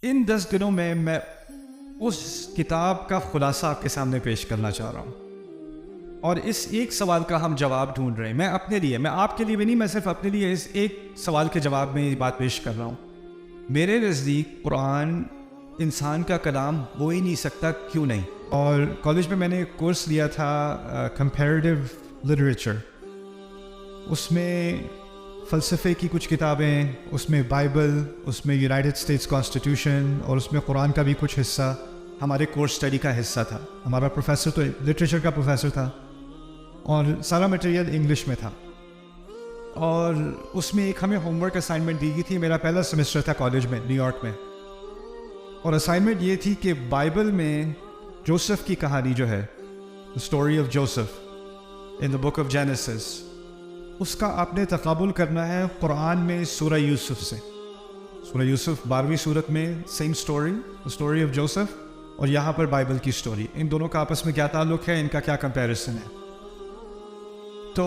ان 10 دنوں میں اس کتاب کا خلاصہ آپ کے سامنے پیش کرنا چاہ رہا ہوں، اور اس ایک سوال کا ہم جواب ڈھونڈ رہے ہیں. میں اپنے لیے، میں آپ کے لیے بھی نہیں، میں صرف اپنے لیے اس ایک سوال کے جواب میں یہ بات پیش کر رہا ہوں. میرے نزدیک قرآن انسان کا کلام ہو ہی نہیں سکتا، کیوں نہیں؟ اور کالج میں نے ایک کورس لیا تھا کمپیریٹیو لٹریچر. اس میں فلسفے کی کچھ کتابیں، اس میں بائبل، اس میں یونائٹڈ اسٹیٹس کانسٹیٹیوشن، اور اس میں قرآن کا بھی کچھ حصہ ہمارے کورس اسٹڈی کا حصہ تھا. ہمارا پروفیسر تو لٹریچر کا پروفیسر تھا اور سارا مٹیریل انگلش میں تھا. اور اس میں ایک ہمیں ہوم ورک اسائنمنٹ دی گئی تھی. میرا پہلا سیمسٹر تھا کالج میں، نیو یارک میں. اور اسائنمنٹ یہ تھی کہ بائبل میں جوسف کی کہانی جو ہے، story of Joseph in the book of Genesis, اس کا آپ نے تقابل کرنا ہے قرآن میں سورہ یوسف سے. سورہ یوسف 12ویں سورت میں سیم اسٹوری آف جوسف، اور یہاں پر بائبل کی اسٹوری. ان دونوں کا آپس میں کیا تعلق ہے، ان کا کیا کمپیریزن ہے. تو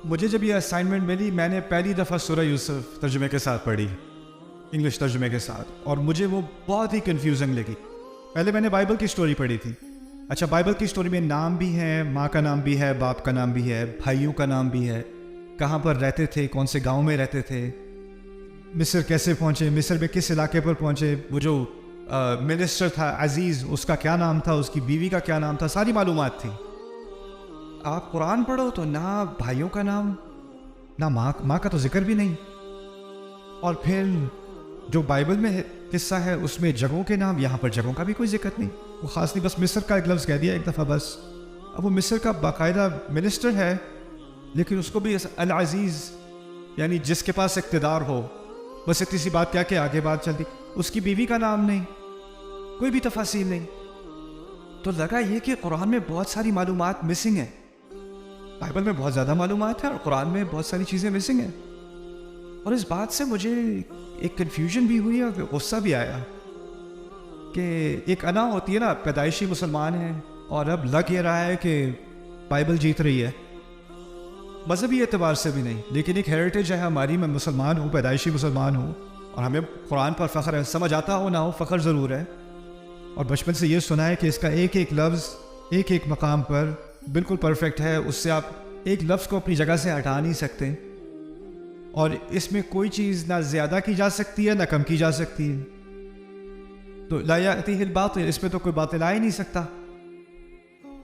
مجھے جب یہ اسائنمنٹ ملی، میں نے پہلی دفعہ سورہ یوسف ترجمے کے ساتھ پڑھی، انگلش ترجمے کے ساتھ، اور مجھے وہ بہت ہی کنفیوزنگ لگی. پہلے میں نے بائبل کی اسٹوری پڑھی تھی. اچھا، بائبل کی اسٹوری میں نام بھی ہے، ماں کا نام بھی ہے، باپ کا نام بھی ہے، بھائیوں کا نام بھی ہے، کہاں پر رہتے تھے، کون سے گاؤں میں رہتے تھے، مصر کیسے پہنچے، مصر میں کس علاقے پر پہنچے، وہ جو منسٹر تھا عزیز، اس کا کیا نام تھا، اس کی بیوی کا کیا نام تھا، ساری معلومات تھی. آپ قرآن پڑھو تو نہ بھائیوں کا نام، نہ ماں کا تو ذکر بھی نہیں. اور پھر جو بائبل میں قصہ ہے اس میں جگہوں کے نام، یہاں پر جگہوں کا بھی کوئی ذکر نہیں. وہ خاص نہیں، بس مصر کا ایک لفظ کہہ دیا ایک دفعہ بس. اب وہ مصر کا باقاعدہ منسٹر ہے، لیکن اس کو بھی العزیز، یعنی جس کے پاس اقتدار ہو، بس اتنی سی بات کیا کہ آگے بات چلتی. اس کی بیوی کا نام نہیں، کوئی بھی تفاصیل نہیں. تو لگا یہ کہ قرآن میں بہت ساری معلومات مسنگ ہیں. بائبل میں بہت زیادہ معلومات ہیں اور قرآن میں بہت ساری چیزیں مسنگ ہیں. اور اس بات سے مجھے ایک کنفیوژن بھی ہوئی اور غصہ بھی آیا کہ ایک انا ہوتی ہے نا، پیدائشی مسلمان ہیں، اور اب لگ یہ رہا ہے کہ بائبل جیت رہی ہے، مذہبی اعتبار سے بھی نہیں، لیکن ایک ہیریٹیج ہے ہماری. میں مسلمان ہوں، پیدائشی مسلمان ہوں، اور ہمیں قرآن پر فخر ہے. سمجھ آتا ہو نہ ہو، فخر ضرور ہے. اور بچپن سے یہ سنا ہے کہ اس کا ایک ایک لفظ ایک ایک مقام پر بالکل پرفیکٹ ہے. اس سے آپ ایک لفظ کو اپنی جگہ سے ہٹا نہیں سکتے، اور اس میں کوئی چیز نہ زیادہ کی جا سکتی ہے نہ کم کی جا سکتی ہے. تو لا یأتیہ الباطل، اس میں تو کوئی باطل آ ہی نہیں سکتا.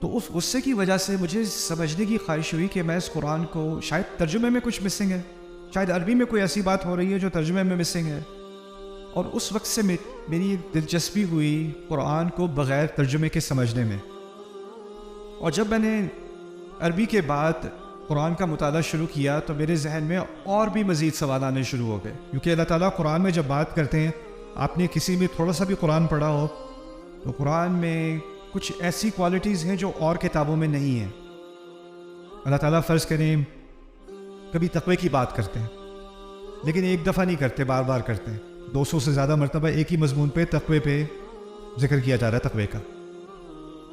تو اس غصے کی وجہ سے مجھے سمجھنے کی خواہش ہوئی کہ میں اس قرآن کو، شاید ترجمے میں کچھ مسنگ ہے، شاید عربی میں کوئی ایسی بات ہو رہی ہے جو ترجمے میں مسنگ ہے. اور اس وقت سے میری دلچسپی ہوئی قرآن کو بغیر ترجمے کے سمجھنے میں. اور جب میں نے عربی کے بعد قرآن کا مطالعہ شروع کیا تو میرے ذہن میں اور بھی مزید سوال آنے شروع ہو گئے. کیونکہ اللہ تعالیٰ قرآن میں جب بات کرتے ہیں، آپ نے کسی میں تھوڑا سا بھی قرآن پڑھا ہو تو قرآن میں کچھ ایسی کوالٹیز ہیں جو اور کتابوں میں نہیں ہیں. اللہ تعالیٰ فرض کریں کبھی تقوی کی بات کرتے ہیں، لیکن ایک دفعہ نہیں کرتے، بار بار کرتے ہیں. 200 سے زیادہ مرتبہ ایک ہی مضمون پہ، تقوی پہ ذکر کیا جا رہا ہے تقوی کا.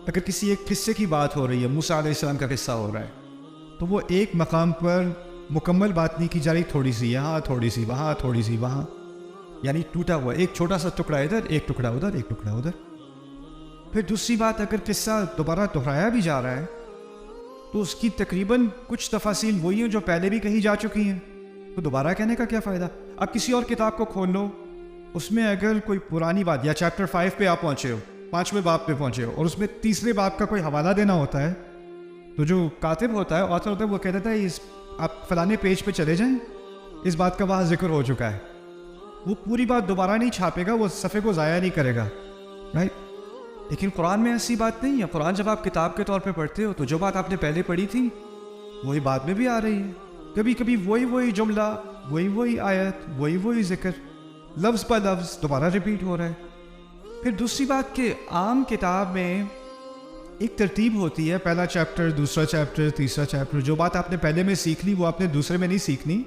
اگر کسی ایک قصے کی بات ہو رہی ہے، موسیٰ علیہ السلام کا قصہ ہو رہا ہے، تو وہ ایک مقام پر مکمل بات نہیں کی جا رہی، تھوڑی سی یہاں، تھوڑی سی وہاں، تھوڑی سی وہاں، یعنی ٹوٹا ہوا ایک چھوٹا سا ٹکڑا ادھر، ایک ٹکڑا ادھر، ایک ٹکڑا ادھر. پھر دوسری بات، اگر قصہ دوبارہ دہرایا بھی جا رہا ہے تو اس کی تقریباً کچھ تفاصیل وہی ہیں جو پہلے بھی کہی جا چکی ہیں، تو دوبارہ کہنے کا کیا فائدہ. اب کسی اور کتاب کو کھول لو، اس میں اگر کوئی پرانی بات، یا چیپٹر 5 پہ آپ پہنچے ہو، 5ویں باب پہ پہنچے ہو، اور اس میں تیسرے باب کا کوئی حوالہ دینا ہوتا ہے، تو جو کاتب ہوتا ہے، آتھر ہوتا ہے، وہ کہہ دیتا ہے آپ فلانے پیج پہ چلے جائیں، اس بات کا وہاں ذکر ہو چکا ہے. وہ پوری بات دوبارہ نہیں چھاپے گا، وہ صفحے کو ضائع نہیں کرے گا، رائٹ. لیکن قرآن میں ایسی بات نہیں ہے. قرآن جب آپ کتاب کے طور پہ پڑھتے ہو تو جو بات آپ نے پہلے پڑھی تھی وہی بعد میں بھی آ رہی ہے. کبھی کبھی وہی جملہ، وہی آیت، وہی ذکر، لفظ پہ لفظ دوبارہ ریپیٹ ہو رہا ہے. پھر دوسری بات کہ عام کتاب میں ایک ترتیب ہوتی ہے، پہلا چیپٹر، دوسرا چیپٹر، تیسرا چیپٹر. جو بات آپ نے پہلے میں سیکھ لی وہ آپ نے دوسرے میں نہیں سیکھنی،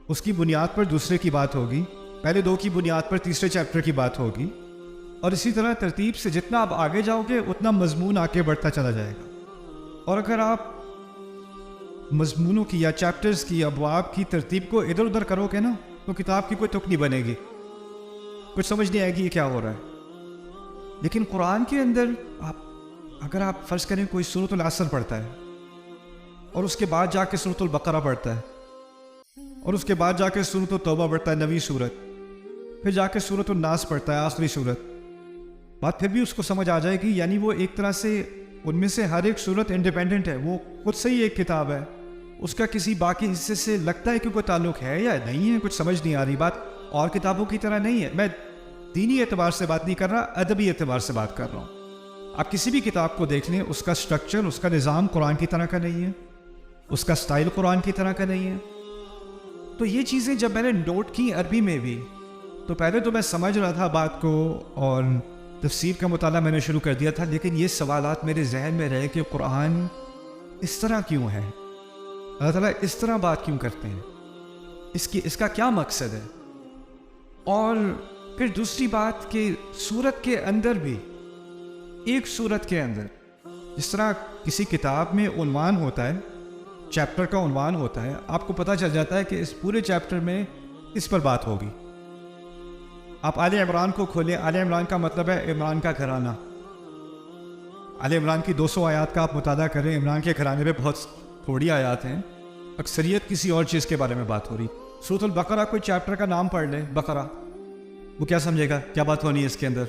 اس کی بنیاد پر دوسرے کی بات ہوگی، پہلے 2 کی بنیاد پر تیسرے چیپٹر کی بات ہوگی. اور اسی طرح ترتیب سے جتنا آپ آگے جاؤ گے اتنا مضمون آگے بڑھتا چلا جائے گا. اور اگر آپ مضمونوں کی یا چیپٹرز کی، ابواب کی ترتیب کو ادھر ادھر کرو گے نا، تو کتاب کی کوئی تک نہیں بنے گی. کچھ سمجھ نہیں آئے گی یہ کیا ہو رہا ہے. لیکن قرآن کے اندر اگر آپ فرض کریں کوئی سورۃ العصر پڑھتا ہے اور اس کے بعد جا کے سورۃ البقرہ پڑھتا ہے اور اس کے بعد جا کے سورۃ التوبہ پڑھتا ہے 9ویں سورت، پھر جا کے سورۃ الناس پڑھتا ہے آخری سورت، بات پھر بھی اس کو سمجھ آ جائے گی. یعنی وہ ایک طرح سے ان میں سے ہر ایک سورت انڈیپینڈنٹ ہے، وہ خود سے ہی ایک کتاب ہے. اس کا کسی باقی حصے سے لگتا ہے کہ کوئی تعلق ہے یا نہیں ہے، کچھ سمجھ نہیں آ رہی. بات اور کتابوں کی طرح نہیں ہے. میں دینی اعتبار سے بات نہیں کر رہا، ادبی اعتبار سے بات کر رہا ہوں. آپ کسی بھی کتاب کو دیکھ لیں، اس کا سٹرکچر، اس کا نظام قرآن کی طرح کا نہیں ہے، اس کا سٹائل قرآن کی طرح کا نہیں ہے. تو یہ چیزیں جب میں نے نوٹ کی عربی میں بھی، تو پہلے تو میں سمجھ رہا تھا بات کو اور تفسیر کا مطالعہ میں نے شروع کر دیا تھا، لیکن یہ سوالات میرے ذہن میں رہے کہ قرآن اس طرح کیوں ہے، اللہ تعالیٰ اس طرح بات کیوں کرتے ہیں، اس کا کیا مقصد ہے. اور پھر دوسری بات کہ سورت کے اندر بھی، ایک سورت کے اندر جس طرح کسی کتاب میں عنوان ہوتا ہے، چیپٹر کا عنوان ہوتا ہے، آپ کو پتہ چل جاتا ہے کہ اس پورے چیپٹر میں اس پر بات ہوگی. آپ آل عمران کو کھولیں، آل عمران کا مطلب ہے عمران کا گھرانہ. آل عمران کی 200 آیات کا آپ مطالعہ کریں، عمران کے گھرانے پہ بہت تھوڑی آیات ہیں، اکثریت کسی اور چیز کے بارے میں بات ہو رہی. سورۃ البقرہ کوئی چیپٹر کا نام پڑھ لیں، بقرہ، وہ کیا سمجھے گا کیا بات ہونی ہے اس کے اندر؟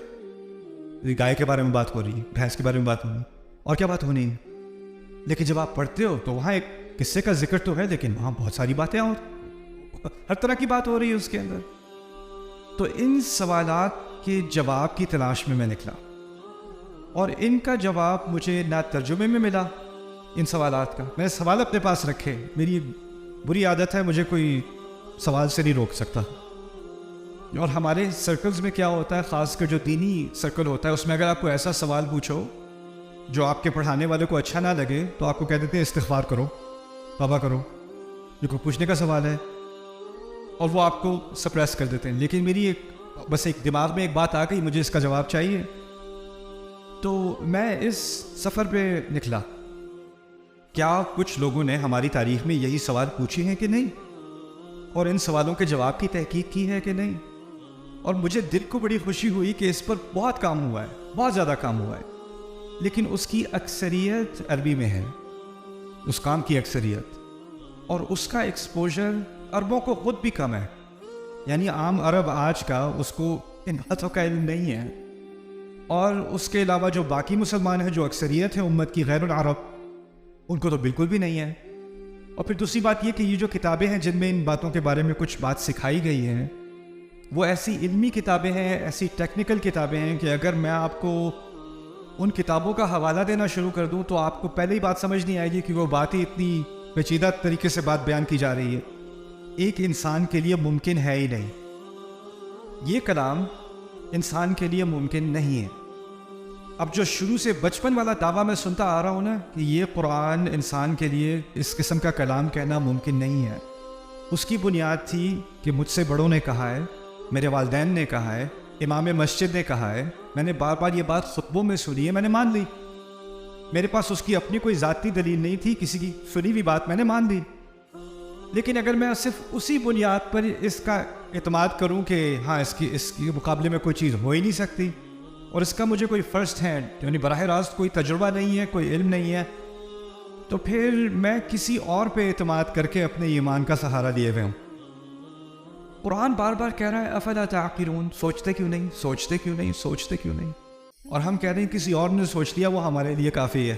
گائے کے بارے میں بات ہو رہی ہے، بھینس کے بارے میں بات ہو رہی ہے، اور کیا بات ہونی ہے. لیکن جب آپ پڑھتے ہو تو وہاں ایک قصے کا ذکر تو ہے، لیکن وہاں بہت ساری باتیں اور ہر طرح کی بات ہو رہی ہے اس کے اندر. تو ان سوالات کے جواب کی تلاش میں نکلا، اور ان کا جواب مجھے نہ ترجمے میں ملا ان سوالات کا. میں نے سوال اپنے پاس رکھے، میری بری عادت ہے، مجھے کوئی سوال سے نہیں روک سکتا. اور ہمارے سرکلز میں کیا ہوتا ہے، خاص کر جو دینی سرکل ہوتا ہے، اس میں اگر آپ کو ایسا سوال پوچھو جو آپ کے پڑھانے والے کو اچھا نہ لگے تو آپ کو کہہ دیتے ہیں استغفار کرو، توبہ کرو، یہ کوئی پوچھنے کا سوال ہے، اور وہ آپ کو سپریس کر دیتے ہیں. لیکن میری بس ایک دماغ میں ایک بات آ گئی، مجھے اس کا جواب چاہیے. تو میں اس سفر پہ نکلا. کیا کچھ لوگوں نے ہماری تاریخ میں یہی سوال پوچھے ہیں کہ نہیں، اور ان سوالوں کے جواب کی تحقیق کی ہے کہ نہیں. اور مجھے دل کو بڑی خوشی ہوئی کہ اس پر بہت کام ہوا ہے، بہت زیادہ کام ہوا ہے، لیکن اس کی اکثریت عربی میں ہے، اس کام کی اکثریت، اور اس کا ایکسپوجر عربوں کو خود بھی کم ہے. یعنی عام عرب آج کا اس کو ان باتوں کا علم نہیں ہے. اور اس کے علاوہ جو باقی مسلمان ہیں، جو اکثریت ہے امت کی غیر العرب، ان کو تو بالکل بھی نہیں ہے. اور پھر دوسری بات یہ کہ یہ جو کتابیں ہیں جن میں ان باتوں کے بارے میں کچھ بات سکھائی گئی ہے، وہ ایسی علمی کتابیں ہیں، ایسی ٹیکنیکل کتابیں ہیں کہ اگر میں آپ کو ان کتابوں کا حوالہ دینا شروع کر دوں تو آپ کو پہلے ہی بات سمجھ نہیں آئے گی کہ وہ بات ہی اتنی پیچیدہ طریقے سے بات بیان کی جا رہی ہے. ایک انسان کے لیے ممکن ہے ہی نہیں، یہ کلام انسان کے لیے ممکن نہیں ہے. اب جو شروع سے بچپن والا دعویٰ میں سنتا آ رہا ہوں نا کہ یہ قرآن انسان کے لیے اس قسم کا کلام کہنا ممکن نہیں ہے، اس کی بنیاد تھی کہ مجھ سے بڑوں نے کہا ہے، میرے والدین نے کہا ہے، امام مسجد نے کہا ہے، میں نے بار بار یہ بات خطبوں میں سنی ہے، میں نے مان لی. میرے پاس اس کی اپنی کوئی ذاتی دلیل نہیں تھی، کسی کی سنی ہوئی بات میں نے مان لی. لیکن اگر میں صرف اسی بنیاد پر اس کا اعتماد کروں کہ ہاں اس کے مقابلے میں کوئی چیز ہو ہی نہیں سکتی، اور اس کا مجھے کوئی فرسٹ ہینڈ یعنی براہ راست کوئی تجربہ نہیں ہے، کوئی علم نہیں ہے، تو پھر میں کسی اور پہ اعتماد کر کے اپنے ایمان کا سہارا لیے ہوئے ہوں. قرآن بار بار کہہ رہا ہے افلا تعقلون، سوچتے کیوں نہیں، سوچتے کیوں نہیں، سوچتے کیوں نہیں. اور ہم کہہ رہے ہیں کسی اور نے سوچ لیا وہ ہمارے لیے کافی ہے.